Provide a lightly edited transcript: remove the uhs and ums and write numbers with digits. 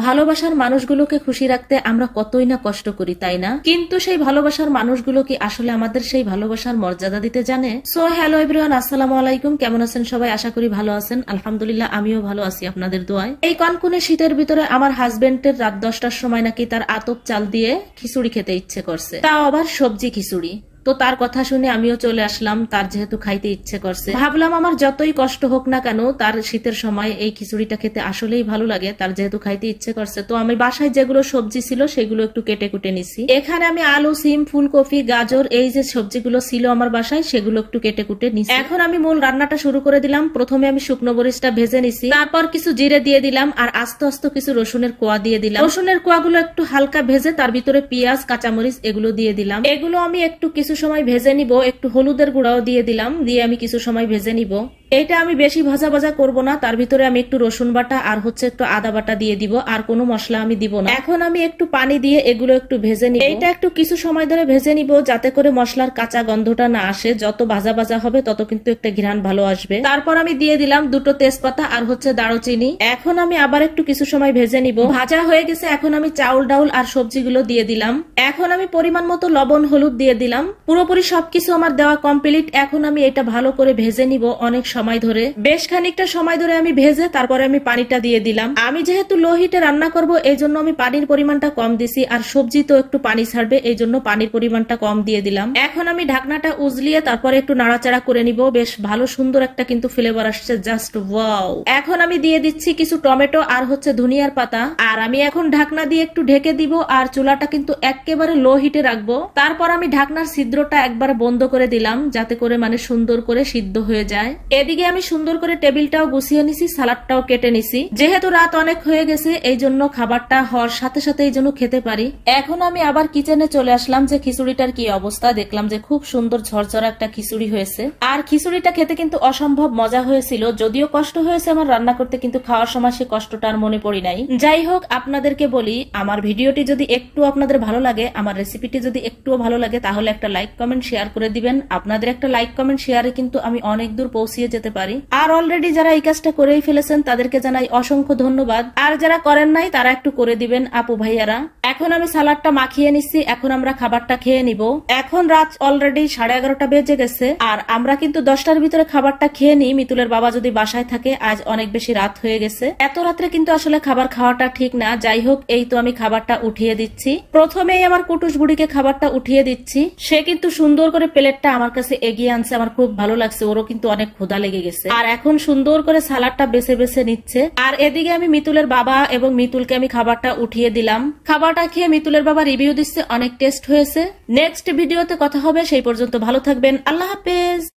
ভালোবাসার মানুষগুলোকে খুশি রাখতে আমরা কতই না কষ্ট করি, তাই না? কিন্তু সেই ভালোবাসার মানুষগুলো কি আসলে আমাদের সেই ভালোবাসার মর্যাদা দিতে জানে? সো হ্যালো এভরিওয়ান, আসসালামু আলাইকুম। কেমন আছেন সবাই? আশা করি ভালো আছেন। আলহামদুলিল্লাহ, আমিও ভালো আছি আপনাদের দোয়ায়। এই কনকনে শীতের ভিতরে আমার হাজবেন্ডের রাত 10টার সময় নাকি তার আতপ চাল দিয়ে খিচুড়ি খেতে ইচ্ছে করছে, তাও আবার সবজি খিচুড়ি। তো তার কথা শুনে আমিও চলে আসলাম, তার যেহেতু খাইতে ইচ্ছে করছে। ভাবলাম আমার যতই কষ্ট হোক না কেন, তার শীতের সময় এই খিচুড়িটা খেতে আসলেই ভালো লাগে, তার যেহেতু খাইতে ইচ্ছে করছে। তো আমি বাসায় যেগুলো সবজি ছিল সেগুলো একটু কেটে কুটে নিছি। এখানে আমি আলু, সিম, ফুলকপি, গাজর, এই যে সবজিগুলো ছিল আমার বাসায় সেগুলো একটু কেটে কুটে নিছি। এখন আমি মূল রান্নাটা শুরু করে দিলাম। প্রথমে আমি শুকনো মরিচটা ভেজে নিছি, তারপর কিছু জিরে দিয়ে দিলাম, আর আস্তে আস্তে কিছু রসুনের কোয়া দিয়ে দিলাম। রসুনের কোয়াগুলো একটু হালকা ভেজে তার ভিতরে পেঁয়াজ, কাঁচামরিচ এগুলো দিয়ে দিলাম। এগুলো আমি একটু কিছু সময় ভেজে নিব, একটু হলুদের গুঁড়াও দিয়ে দিলাম, দিয়ে আমি কিছু সময় ভেজে নিব। এটা আমি বেশি ভাজা ভাজা করব না, তার ভিতরে আমি একটু রসুন বাটা আর একটু আদা বাটা দিয়ে দিব, আর কোনো মশলা আমি দিব না। এখন আমি একটু পানি দিয়ে এগুলো একটু ভেজে নিব। এটা একটু কিছু সময় ধরে ভেজে নিব, যাতে করে মশলার কাঁচা গন্ধটা না আসে। যত ভাজা ভাজা হবে তত কিন্তু একটা ঘ্রাণ ভালো আসবে। তারপর আমি দিয়ে দিলাম দুটো তেজপাতা আর দারুচিনি। এখন আমি আবার একটু কিছু সময় ভেজে নিব। ভাজা হয়ে গেছে, এখন আমি চাউল ডাউল আর সবজিগুলো দিয়ে দিলাম। এখন আমি পরিমাণ মতো লবণ, হলুদ দিয়ে দিলাম। পুরোপুরি সবকিছু আমার দেওয়া কমপ্লিট। এখন আমি এটা ভালো করে ভেজে নিব অনেক সময় ধরে, বেশ খানিকটা সময় ধরে আমি ভেজে তারপরে আমি পানিটা দিয়ে দিলাম। আমি যেহেতু লো হিটে রান্না করব, এই জন্য আমি পানির পরিমাণটা কম দিছি, আর সবজি তো একটু পানি ছাড়বে, এই জন্য পানির পরিমাণটা কম দিয়ে দিলাম। এখন আমি ঢাকনাটা উজলিয়ে তারপরে একটু নাড়াচাড়া করে নিব। বেশ ভালো সুন্দর একটা কিন্তু ফ্লেভার আসছে, জাস্ট ওয়াও। এখন আমি দিয়ে দিচ্ছি কিছু টমেটো আর ধনিয়ার পাতা, আর আমি এখন ঢাকনা দিয়ে একটু ঢেকে দিব, আর চুলাটা কিন্তু একেবারে লো হিটে রাখবো। তারপর আমি ঢাকনার ছিদ্রটা একবার বন্ধ করে দিলাম, যাতে করে সুন্দর করে সিদ্ধ হয়ে যায়। এদিকে আমি সুন্দর করে টেবিলটাও গুছিয়ে নিছি, সালাডটাও কেটে নিছি। যেহেতু রাত অনেক হয়ে গেছে, এই জন্য খাবারটা হওয়ার সাথে সাথে এই জন্য খেতে পারি। এখন আমি আবার কিচেনে চলে আসলাম যে খিচুড়িটার কি অবস্থা। দেখলাম যে খুব সুন্দর ঝরঝরা একটা খিচুড়ি হয়েছে, আর খিচুড়িটা খেতে কিন্তু অসম্ভব মজা হয়েছিল। যদিও কষ্ট হয়েছে আমার রান্না করতে, কিন্তু খাওয়ার সময় সে কষ্টটা আর মনে পড়ি নাই। যাই হোক, আপনাদেরকে বলি, আমার ভিডিওটি যদি একটু আপনাদের ভালো লাগে, আমার রেসিপিটি যদি একটুও ভালো লাগে, তাহলে একটা লাইক কমেন্ট শেয়ার করে দিবেন। আপনাদের একটা লাইক কমেন্ট শেয়ারে কিন্তু আমি অনেক দূর পৌঁছিয়ে যেতে পারি। আর অলরেডি যারা এই কাজটা করেই ফেলেছেন তাদেরকে জানাই অসংখ্য ধন্যবাদ, আর যারা করেন নাই তারা একটু করে দিবেন আপু ভাইয়ারা। এখন আমি সালাডটা মাখিয়ে নিচ্ছি, এখন আমরা খাবারটা খেয়ে নিব। এখন রাত অলরেডি 11:30 বেজে গেছে, আর আমরা কিন্তু 10টার ভিতরে খাবারটা খেয়ে নিই। মিতুলের বাবা যদি বাসায় থাকে, আজ অনেক বেশি রাত হয়ে গেছে। এত রাত্রে কিন্তু আসলে খাবার খাওয়াটা ঠিক না। যাই হোক, এই তো আমি খাবারটা উঠিয়ে দিচ্ছি। প্রথমেই আমার কুটুস বুড়িকে খাবারটা উঠিয়ে দিচ্ছি। সে কিন্তু সুন্দর করে প্লেটটা আমার কাছে এগিয়ে আনছে, আমার খুব ভালো লাগছে। ওরও কিন্তু অনেক ক্ষুধা লেগে গেছে, আর এখন সুন্দর করে সালাডটা বেছে বেছে নিচ্ছে। আর এদিকে আমি মিতুলের বাবা এবং মিতুলকে আমি খাবারটা উঠিয়ে দিলাম। খাবারটা খেয়ে মিতুলের বাবা রিভিউ দিচ্ছে, অনেক টেস্ট হয়েছে। নেক্সট ভিডিওতে কথা হবে, সেই পর্যন্ত ভালো থাকবেন। আল্লাহ হাফেজ।